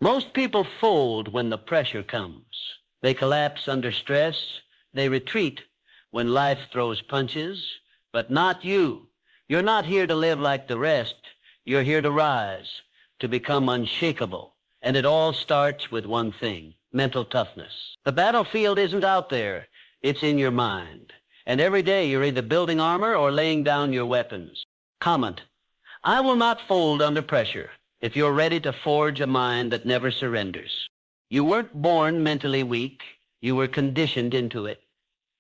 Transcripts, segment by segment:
Most people fold when the pressure comes. They collapse under stress. They retreat when life throws punches. But not you. You're not here to live like the rest. You're here to rise, to become unshakable. And it all starts with one thing: mental toughness. The battlefield isn't out there. It's in your mind. And every day you're either building armor or laying down your weapons. Comment: I will not fold under pressure if you're ready to forge a mind that never surrenders. You weren't born mentally weak. You were conditioned into it.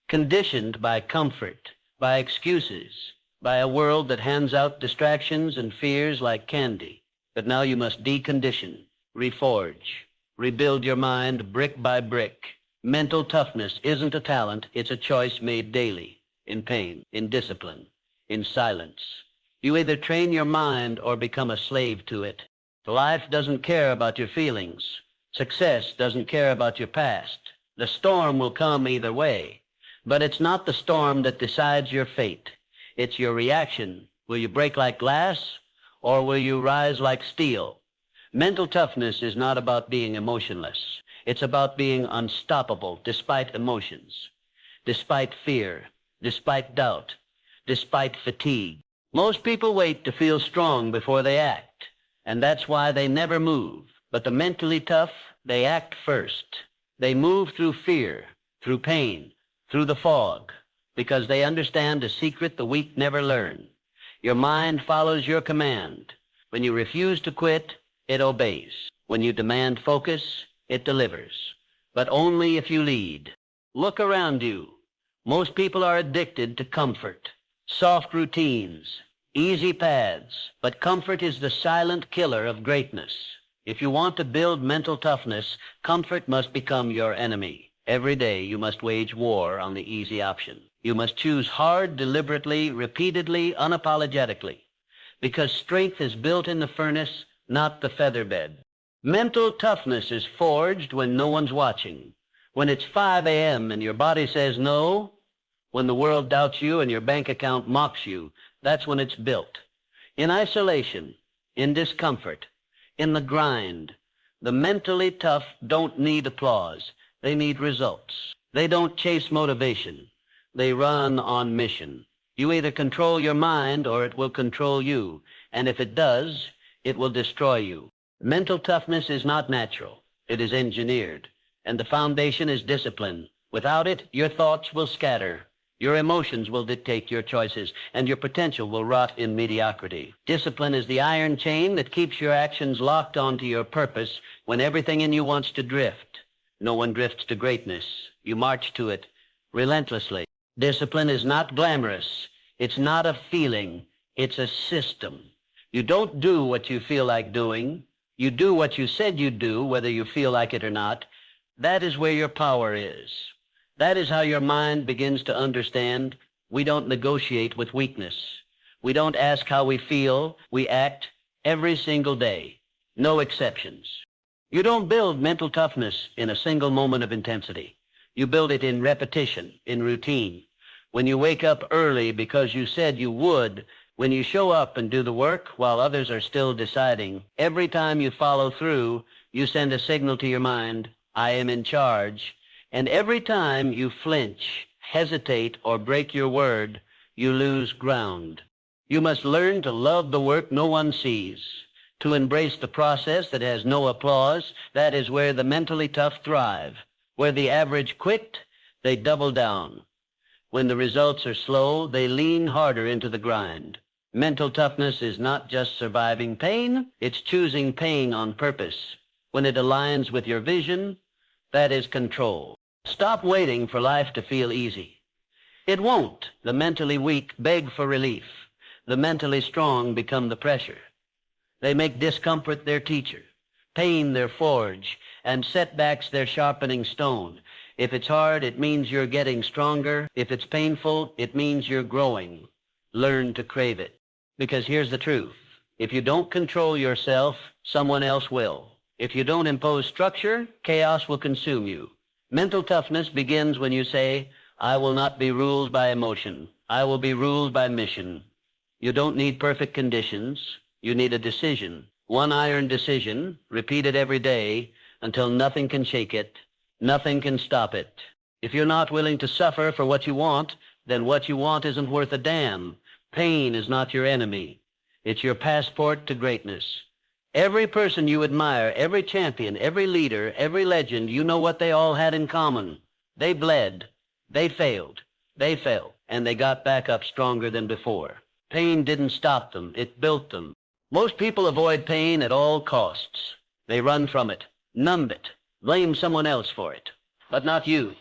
Conditioned by comfort, by excuses, by a world that hands out distractions and fears like candy. But now you must decondition, reforge, rebuild your mind brick by brick. Mental toughness isn't a talent. It's a choice made daily, in pain, in discipline, in silence. You either train your mind or become a slave to it. Life doesn't care about your feelings. Success doesn't care about your past. The storm will come either way, but it's not the storm that decides your fate. It's your reaction. Will you break like glass, or will you rise like steel? Mental toughness is not about being emotionless. It's about being unstoppable despite emotions, despite fear, despite doubt, despite fatigue. Most people wait to feel strong before they act. And that's why they never move. But the mentally tough, they act first. They move through fear, through pain, through the fog, because they understand a secret the weak never learn. Your mind follows your command. When you refuse to quit, it obeys. When you demand focus, it delivers. But only if you lead. Look around you. Most people are addicted to comfort, soft routines, easy paths, but comfort is the silent killer of greatness. If you want to build mental toughness, comfort must become your enemy. Every day you must wage war on the easy option. You must choose hard, deliberately, repeatedly, unapologetically, because strength is built in the furnace, not the featherbed. Mental toughness is forged when no one's watching, when it's 5 a.m. and your body says no, when the world doubts you and your bank account mocks you. That's when it's built. In isolation, in discomfort, in the grind. The mentally tough don't need applause. They need results. They don't chase motivation. They run on mission. You either control your mind or it will control you. And if it does, it will destroy you. Mental toughness is not natural. It is engineered. And the foundation is discipline. Without it, your thoughts will scatter. Your emotions will dictate your choices, and your potential will rot in mediocrity. Discipline is the iron chain that keeps your actions locked onto your purpose when everything in you wants to drift. No one drifts to greatness. You march to it relentlessly. Discipline is not glamorous. It's not a feeling. It's a system. You don't do what you feel like doing. You do what you said you'd do, whether you feel like it or not. That is where your power is. That is how your mind begins to understand we don't negotiate with weakness. We don't ask how we feel. We act every single day. No exceptions. You don't build mental toughness in a single moment of intensity. You build it in repetition, in routine. When you wake up early because you said you would, when you show up and do the work while others are still deciding, every time you follow through, you send a signal to your mind, I am in charge. And every time you flinch, hesitate, or break your word, you lose ground. You must learn to love the work no one sees, to embrace the process that has no applause. That is where the mentally tough thrive. Where the average quit, they double down. When the results are slow, they lean harder into the grind. Mental toughness is not just surviving pain, it's choosing pain on purpose. When it aligns with your vision, that is control. Stop waiting for life to feel easy. It won't. The mentally weak beg for relief. The mentally strong become the pressure. They make discomfort their teacher, pain their forge, and setbacks their sharpening stone. If it's hard, it means you're getting stronger. If it's painful, it means you're growing. Learn to crave it. Because here's the truth. If you don't control yourself, someone else will. If you don't impose structure, chaos will consume you. Mental toughness begins when you say, I will not be ruled by emotion. I will be ruled by mission. You don't need perfect conditions. You need a decision. One iron decision, repeated every day until nothing can shake it, nothing can stop it. If you're not willing to suffer for what you want, then what you want isn't worth a damn. Pain is not your enemy. It's your passport to greatness. Every person you admire, every champion, every leader, every legend, you know what they all had in common. They bled, they failed, they fell, and they got back up stronger than before. Pain didn't stop them, it built them. Most people avoid pain at all costs. They run from it, numb it, blame someone else for it. But not you.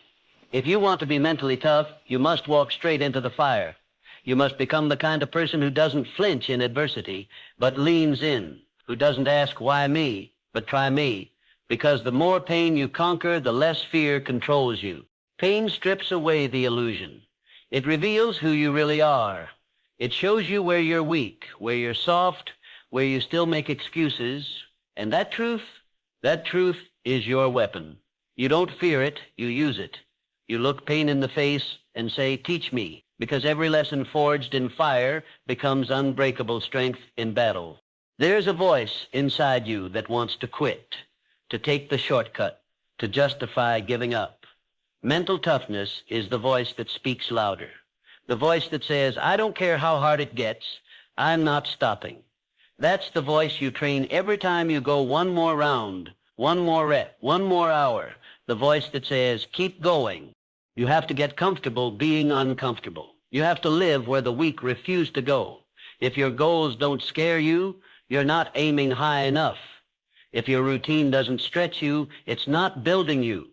If you want to be mentally tough, you must walk straight into the fire. You must become the kind of person who doesn't flinch in adversity, but leans in, who doesn't ask why me, but try me. Because the more pain you conquer, the less fear controls you. Pain strips away the illusion. It reveals who you really are. It shows you where you're weak, where you're soft, where you still make excuses. And that truth is your weapon. You don't fear it, you use it. You look pain in the face and say, teach me, because every lesson forged in fire becomes unbreakable strength in battle. There's a voice inside you that wants to quit, to take the shortcut, to justify giving up. Mental toughness is the voice that speaks louder. The voice that says, I don't care how hard it gets, I'm not stopping. That's the voice you train every time you go one more round, one more rep, one more hour. The voice that says, keep going. You have to get comfortable being uncomfortable. You have to live where the weak refuse to go. If your goals don't scare you, you're not aiming high enough. If your routine doesn't stretch you, it's not building you.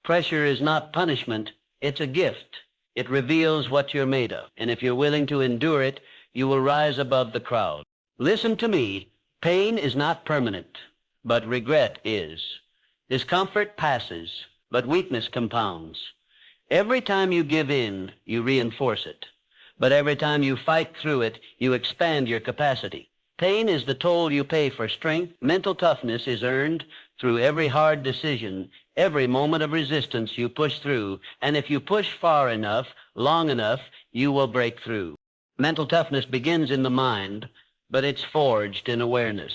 Pressure is not punishment, it's a gift. It reveals what you're made of, and if you're willing to endure it, you will rise above the crowd. Listen to me, pain is not permanent, but regret is. Discomfort passes, but weakness compounds. Every time you give in, you reinforce it. But every time you fight through it, you expand your capacity. Pain is the toll you pay for strength. Mental toughness is earned through every hard decision, every moment of resistance you push through. And if you push far enough, long enough, you will break through. Mental toughness begins in the mind, but it's forged in awareness.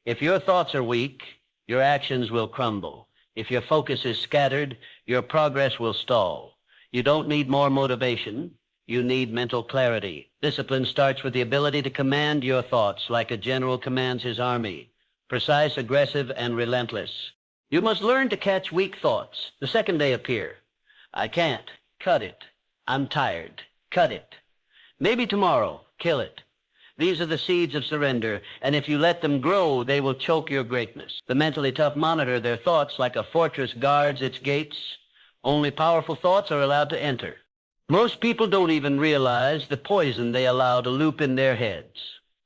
If your thoughts are weak, your actions will crumble. If your focus is scattered, your progress will stall. You don't need more motivation. You need mental clarity. Discipline starts with the ability to command your thoughts like a general commands his army. Precise, aggressive, and relentless. You must learn to catch weak thoughts the second they appear. I can't. Cut it. I'm tired. Cut it. Maybe tomorrow. Kill it. These are the seeds of surrender, and if you let them grow, they will choke your greatness. The mentally tough monitor their thoughts like a fortress guards its gates. Only powerful thoughts are allowed to enter. Most people don't even realize the poison they allow to loop in their heads.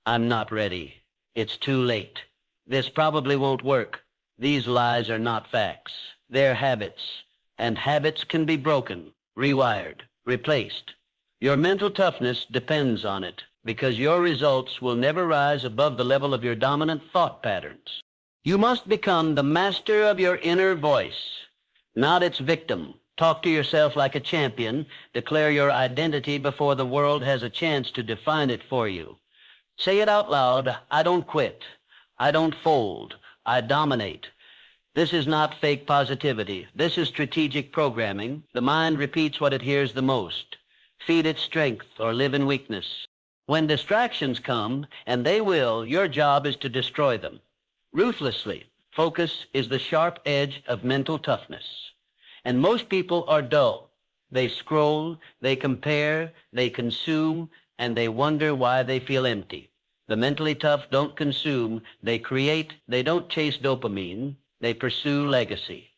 I'm not ready. It's too late. This probably won't work. These lies are not facts. They're habits, and habits can be broken, rewired, replaced. Your mental toughness depends on it, because your results will never rise above the level of your dominant thought patterns. You must become the master of your inner voice, not its victim. Talk to yourself like a champion. Declare your identity before the world has a chance to define it for you. Say it out loud. I don't quit. I don't fold. I dominate. This is not fake positivity. This is strategic programming. The mind repeats what it hears the most. Feed it strength or live in weakness. When distractions come, and they will, your job is to destroy them. Ruthlessly. Focus is the sharp edge of mental toughness. And most people are dull. They scroll, they compare, they consume, and they wonder why they feel empty. The mentally tough don't consume, they create, they don't chase dopamine, they pursue legacy.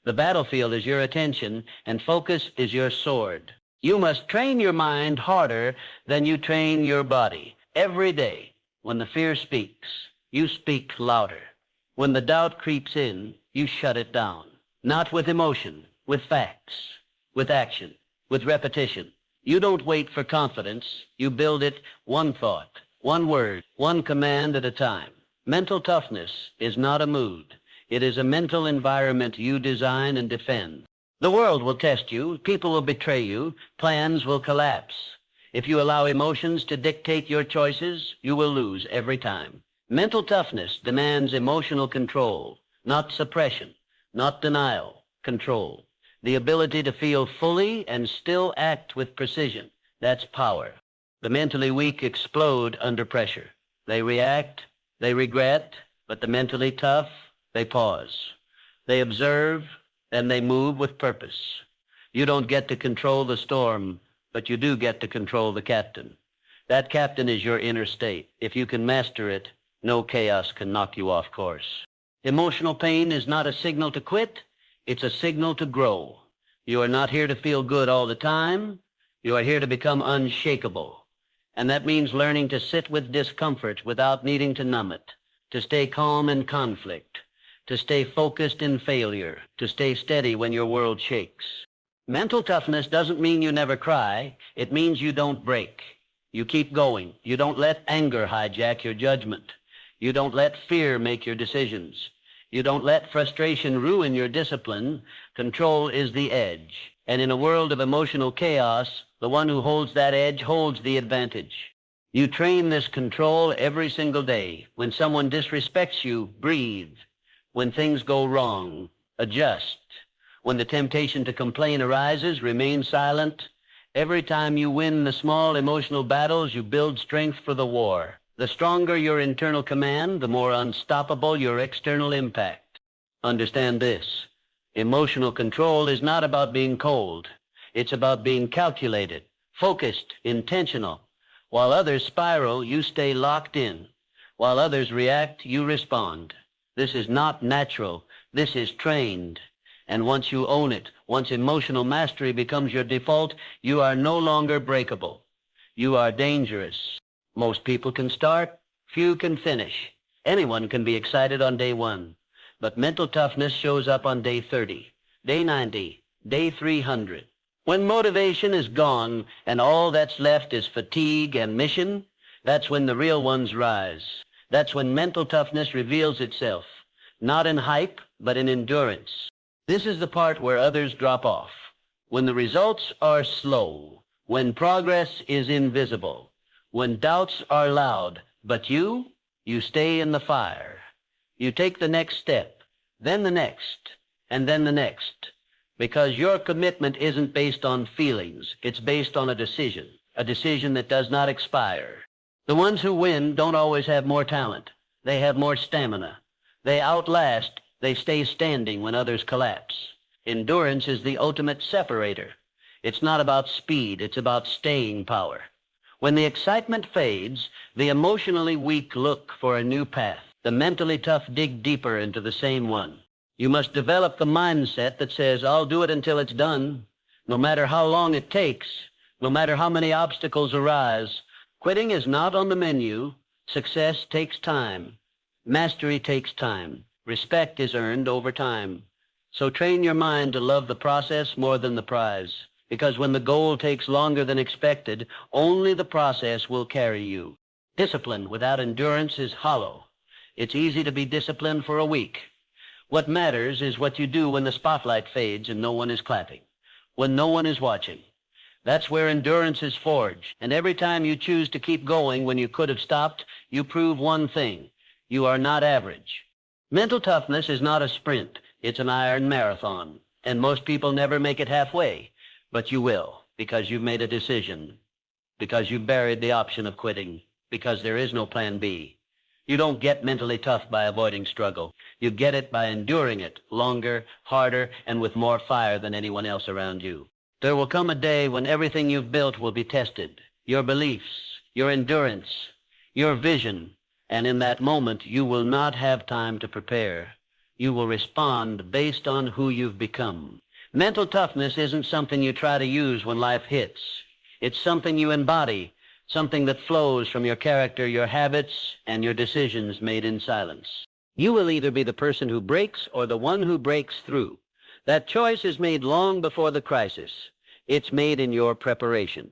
The battlefield is your attention, and focus is your sword. You must train your mind harder than you train your body. Every day, when the fear speaks, you speak louder. When the doubt creeps in, you shut it down. Not with emotion, with facts, with action, with repetition. You don't wait for confidence. You build it one thought, one word, one command at a time. Mental toughness is not a mood. It is a mental environment you design and defend. The world will test you, people will betray you, plans will collapse. If you allow emotions to dictate your choices, you will lose every time. Mental toughness demands emotional control, not suppression, not denial, control. The ability to feel fully and still act with precision. That's power. The mentally weak explode under pressure. They react, they regret, but the mentally tough, they pause. They observe, and they move with purpose. You don't get to control the storm, but you do get to control the captain. That captain is your inner state. If you can master it, no chaos can knock you off course. Emotional pain is not a signal to quit. It's a signal to grow. You are not here to feel good all the time. You are here to become unshakable. And that means learning to sit with discomfort without needing to numb it, to stay calm in conflict, to stay focused in failure, to stay steady when your world shakes. Mental toughness doesn't mean you never cry. It means you don't break. You keep going. You don't let anger hijack your judgment. You don't let fear make your decisions. You don't let frustration ruin your discipline. Control is the edge. And in a world of emotional chaos, the one who holds that edge holds the advantage. You train this control every single day. When someone disrespects you, breathe. When things go wrong, adjust. When the temptation to complain arises, remain silent. Every time you win the small emotional battles, you build strength for the war. The stronger your internal command, the more unstoppable your external impact. Understand this. Emotional control is not about being cold. It's about being calculated, focused, intentional. While others spiral, you stay locked in. While others react, you respond. This is not natural. This is trained. And once you own it, once emotional mastery becomes your default, you are no longer breakable. You are dangerous. Most people can start, few can finish. Anyone can be excited on day 1. But mental toughness shows up on day 30, day 90, day 300. When motivation is gone and all that's left is fatigue and mission, that's when the real ones rise. That's when mental toughness reveals itself, not in hype, but in endurance. This is the part where others drop off. When the results are slow, when progress is invisible, when doubts are loud, but you stay in the fire. You take the next step, then the next, and then the next, because your commitment isn't based on feelings. It's based on a decision that does not expire. The ones who win don't always have more talent. They have more stamina. They outlast. They stay standing when others collapse. Endurance is the ultimate separator. It's not about speed. It's about staying power. When the excitement fades, the emotionally weak look for a new path. The mentally tough dig deeper into the same one. You must develop the mindset that says, I'll do it until it's done, no matter how long it takes, no matter how many obstacles arise. Quitting is not on the menu. Success takes time. Mastery takes time. Respect is earned over time. So train your mind to love the process more than the prize, because when the goal takes longer than expected, only the process will carry you. Discipline without endurance is hollow. It's easy to be disciplined for a week. What matters is what you do when the spotlight fades and no one is clapping, when no one is watching. That's where endurance is forged. And every time you choose to keep going when you could have stopped, you prove one thing. You are not average. Mental toughness is not a sprint. It's an iron marathon. And most people never make it halfway. But you will, because you've made a decision, because you buried the option of quitting, because there is no plan B. You don't get mentally tough by avoiding struggle. You get it by enduring it longer, harder, and with more fire than anyone else around you. There will come a day when everything you've built will be tested. Your beliefs, your endurance, your vision. And in that moment, you will not have time to prepare. You will respond based on who you've become. Mental toughness isn't something you try to use when life hits. It's something you embody, something that flows from your character, your habits, and your decisions made in silence. You will either be the person who breaks or the one who breaks through. That choice is made long before the crisis. It's made in your preparation,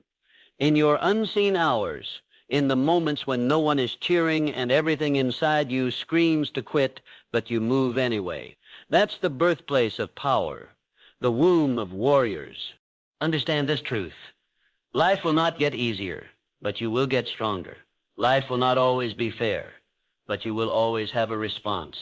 in your unseen hours, in the moments when no one is cheering and everything inside you screams to quit, but you move anyway. That's the birthplace of power, the womb of warriors. Understand this truth. Life will not get easier, but you will get stronger. Life will not always be fair, but you will always have a response.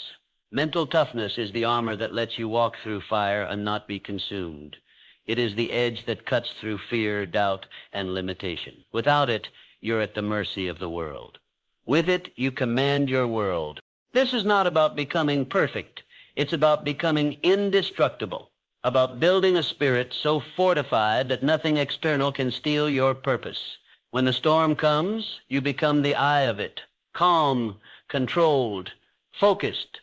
Mental toughness is the armor that lets you walk through fire and not be consumed. It is the edge that cuts through fear, doubt, and limitation. Without it, you're at the mercy of the world. With it, you command your world. This is not about becoming perfect. It's about becoming indestructible, about building a spirit so fortified that nothing external can steal your purpose. When the storm comes, you become the eye of it, calm, controlled, focused.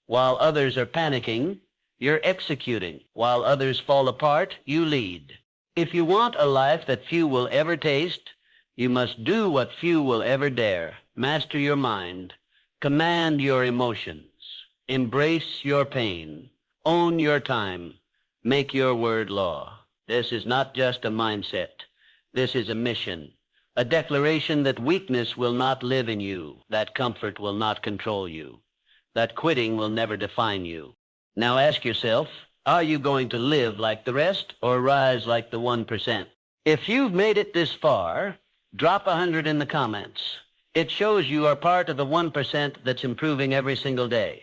While others are panicking, you're executing. While others fall apart, you lead. If you want a life that few will ever taste, you must do what few will ever dare. Master your mind. Command your emotions. Embrace your pain. Own your time. Make your word law. This is not just a mindset. This is a mission. A declaration that weakness will not live in you, that comfort will not control you, that quitting will never define you. Now ask yourself, are you going to live like the rest or rise like the 1%? If you've made it this far, drop 100 in the comments. It shows you are part of the 1% that's improving every single day.